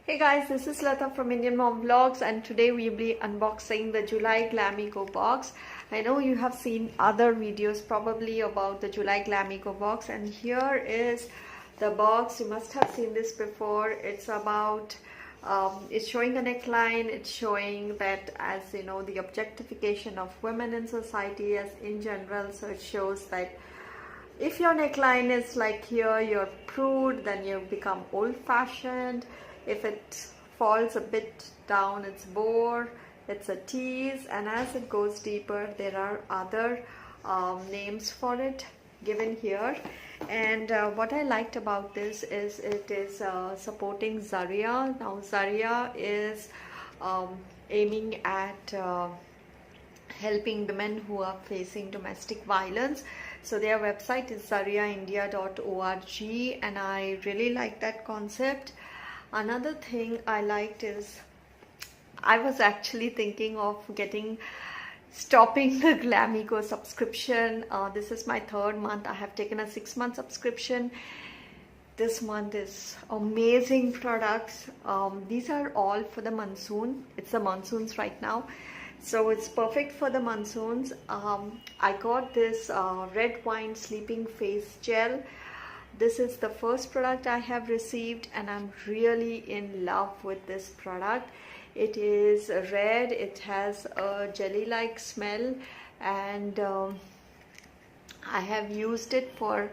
Hey guys, this is Lata from Indian Mom Vlogs, and today we'll be unboxing the July Glamego box. I know you have seen other videos probably about the July Glamego box, and here is the box. You must have seen this before. It's about it's showing a neckline. It's showing that, as you know, the objectification of women in society as in general. So it shows that if your neckline is like here, you're prude, then you become old-fashioned. If it falls a bit down, it's bore, it's a tease, and as it goes deeper, there are other names for it given here. And what I liked about this is it is supporting Zaria. Now Zaria is aiming at helping women who are facing domestic violence. So their website is zariaindia.org, and I really like that concept. Another thing I liked is I was actually thinking of stopping the Glamego subscription. This is my third month. I have taken a 6-month subscription. This month is amazing products. These are all for the monsoon. It's the monsoons right now, so it's perfect for the monsoons. I got this red wine sleeping face gel. This is the first product I have received, and I'm really in love with this product. It is red, it has a jelly-like smell, and I have used it for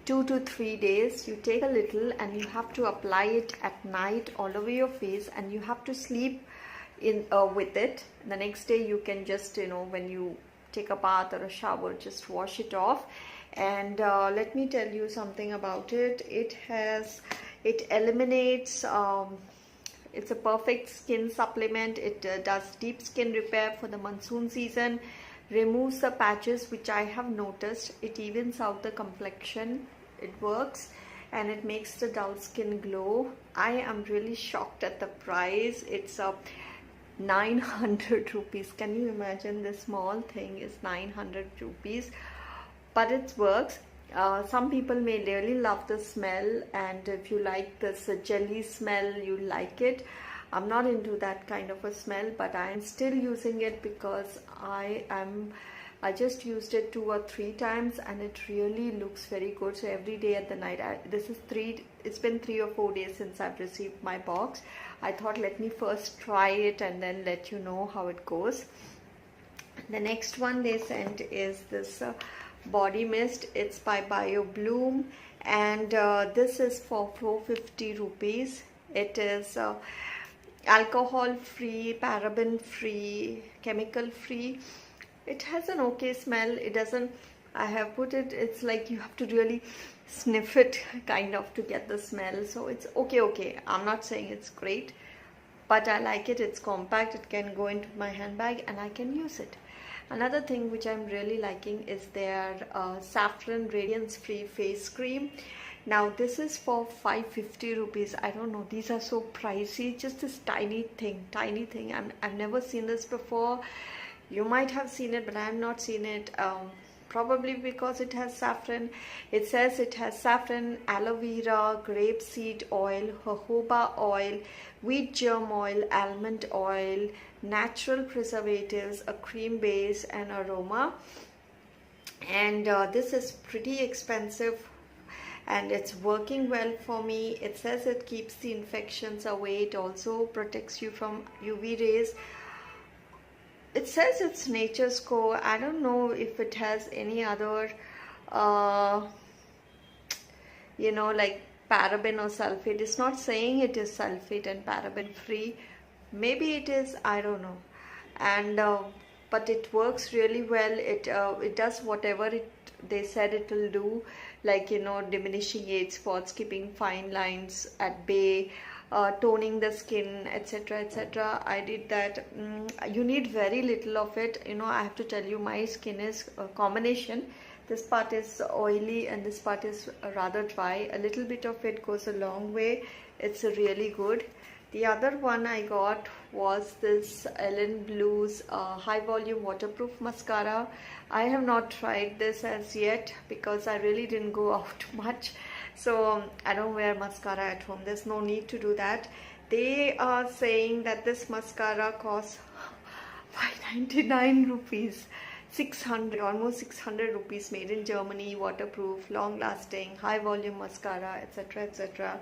2 to 3 days. You take a little and you have to apply it at night all over your face, and you have to sleep in with it. The next day you can just, you know, when you take a bath or a shower, just wash it off. And let me tell you something about it. It eliminates, it's a perfect skin supplement. It does deep skin repair for the monsoon season, removes the patches, which I have noticed. It evens out the complexion. It works, and it makes the dull skin glow. I am really shocked at the price. It's 900 rupees. Can you imagine? This small thing is 900 rupees. But it works. Some people may really love the smell, and if you like this jelly smell, you like it. I'm not into that kind of a smell, but I am still using it because I just used it 2 or 3 times, and it really looks very good. So every day at the night, it's been 3 or 4 days since I've received my box. I thought, let me first try it and then let you know how it goes. The next one they sent is this body mist. It's by BioBloom, and this is for 450 rupees. It is alcohol free, paraben free, chemical free. It has an okay smell. It doesn't, I have put it, it's like you have to really sniff it kind of to get the smell. So it's okay. I'm not saying it's great, but I like it. It's compact, it can go into my handbag, and I can use it. Another thing which I'm really liking is their saffron radiance free face cream. Now this is for 550 rupees. I don't know, these are so pricey. Just this tiny thing. I've never seen this before. You might have seen it, but I have not seen it. Probably because it has saffron. It says it has saffron, aloe vera, grapeseed oil, jojoba oil, wheat germ oil, almond oil, natural preservatives, a cream base, and aroma. And this is pretty expensive, and it's working well for me. It says it keeps the infections away. It also protects you from UV rays. It says it's Nature's Co. I don't know if it has any other you know, like paraben or sulfate. It's not saying it is sulfate and paraben free. Maybe it is, I don't know. And but it works really well. It does whatever they said it will do, like, you know, diminishing age spots, keeping fine lines at bay, toning the skin, etc, etc. I did that. You need very little of it. You know, I have to tell you, my skin is a combination. This part is oily and this part is rather dry. A little bit of it goes a long way. It's really good. The other one I got was this Ellen Blue's high volume waterproof mascara. I have not tried this as yet because I really didn't go out much. So I don't wear mascara at home. There's no need to do that. They are saying that this mascara costs 599 rupees. 600, almost 600 rupees, made in Germany, waterproof, long lasting, high volume mascara, etc, etc.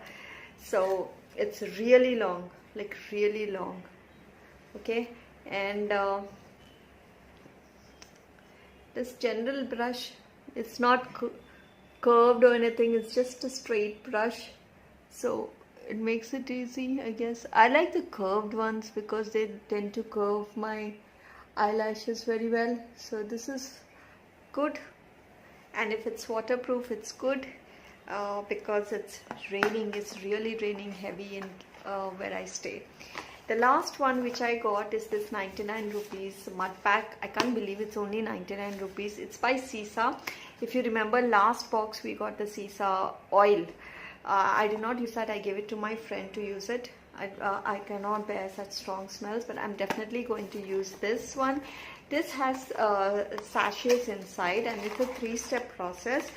So it's really long, like really long. Okay, and this general brush, it's not curved or anything, it's just a straight brush, so it makes it easy, I guess. I like the curved ones because they tend to curve my eyelashes very well. So this is good, and if it's waterproof, it's good, because it's raining. It's really raining heavy in where I stay. The last one which I got is this 99 rupees mud pack. I can't believe it's only 99 rupees. It's by Sisa. If you remember, last box we got the Sisa oil. I did not use that. I gave it to my friend to use it. I cannot bear such strong smells, but I'm definitely going to use this one. This has sachets inside, and it's a 3-step process.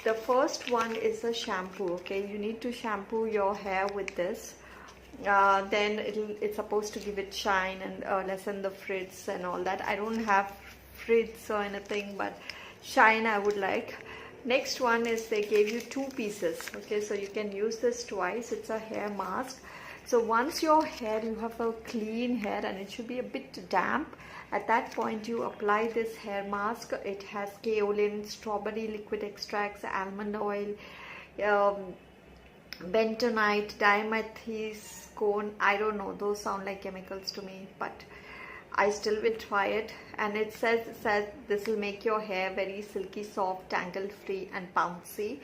The first one is a shampoo. Okay, you need to shampoo your hair with this. Then it's supposed to give it shine and lessen the frizz and all that. I don't have frizz or anything, but shine I would like. Next one is they gave you 2 pieces. Okay, so you can use this twice. It's a hair mask. So once your hair, you have a clean hair and it should be a bit damp, at that point you apply this hair mask. It has kaolin, strawberry liquid extracts, almond oil, bentonite, dimethicone. I don't know, those sound like chemicals to me, but I still will try it. And it says this will make your hair very silky, soft, tangle free and bouncy.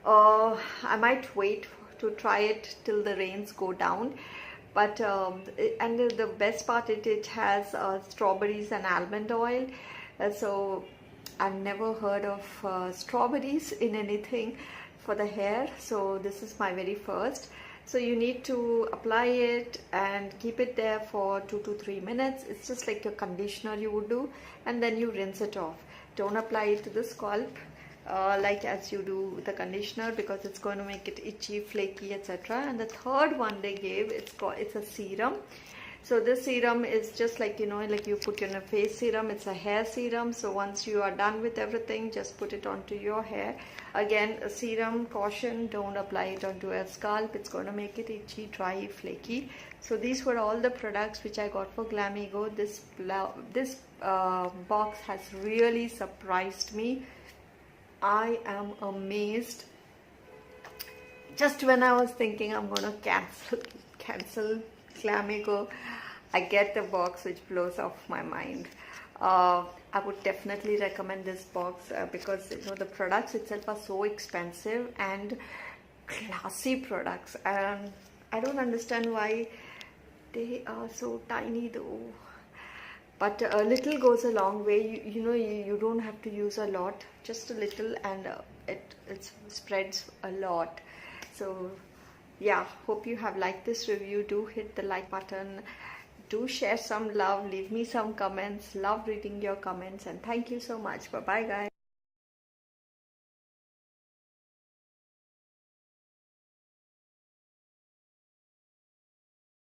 I might wait to try it till the rains go down, but and the best part, it has strawberries and almond oil. So I've never heard of strawberries in anything for the hair, so this is my very first. So you need to apply it and keep it there for 2 to 3 minutes. It's just like a conditioner you would do, and then you rinse it off. Don't apply it to the scalp like as you do with the conditioner, because it's going to make it itchy, flaky, etc. And the third one they gave, it's a serum. So this serum is just like, you know, like you put in a face serum. It's a hair serum. So once you are done with everything, just put it onto your hair. Again, a serum, caution, don't apply it onto a scalp. It's going to make it itchy, dry, flaky. So these were all the products which I got for Glamego. This box has really surprised me. I am amazed. Just when I was thinking I'm going to cancel Glamego, I get the box which blows off my mind. I would definitely recommend this box because, you know, the products itself are so expensive and classy products, and I don't understand why they are so tiny though. But a little goes a long way. You know, you don't have to use a lot, just a little, and it spreads a lot. So yeah, hope you have liked this review. Do hit the like button, do share some love, leave me some comments. Love reading your comments, and thank you so much. Bye bye guys.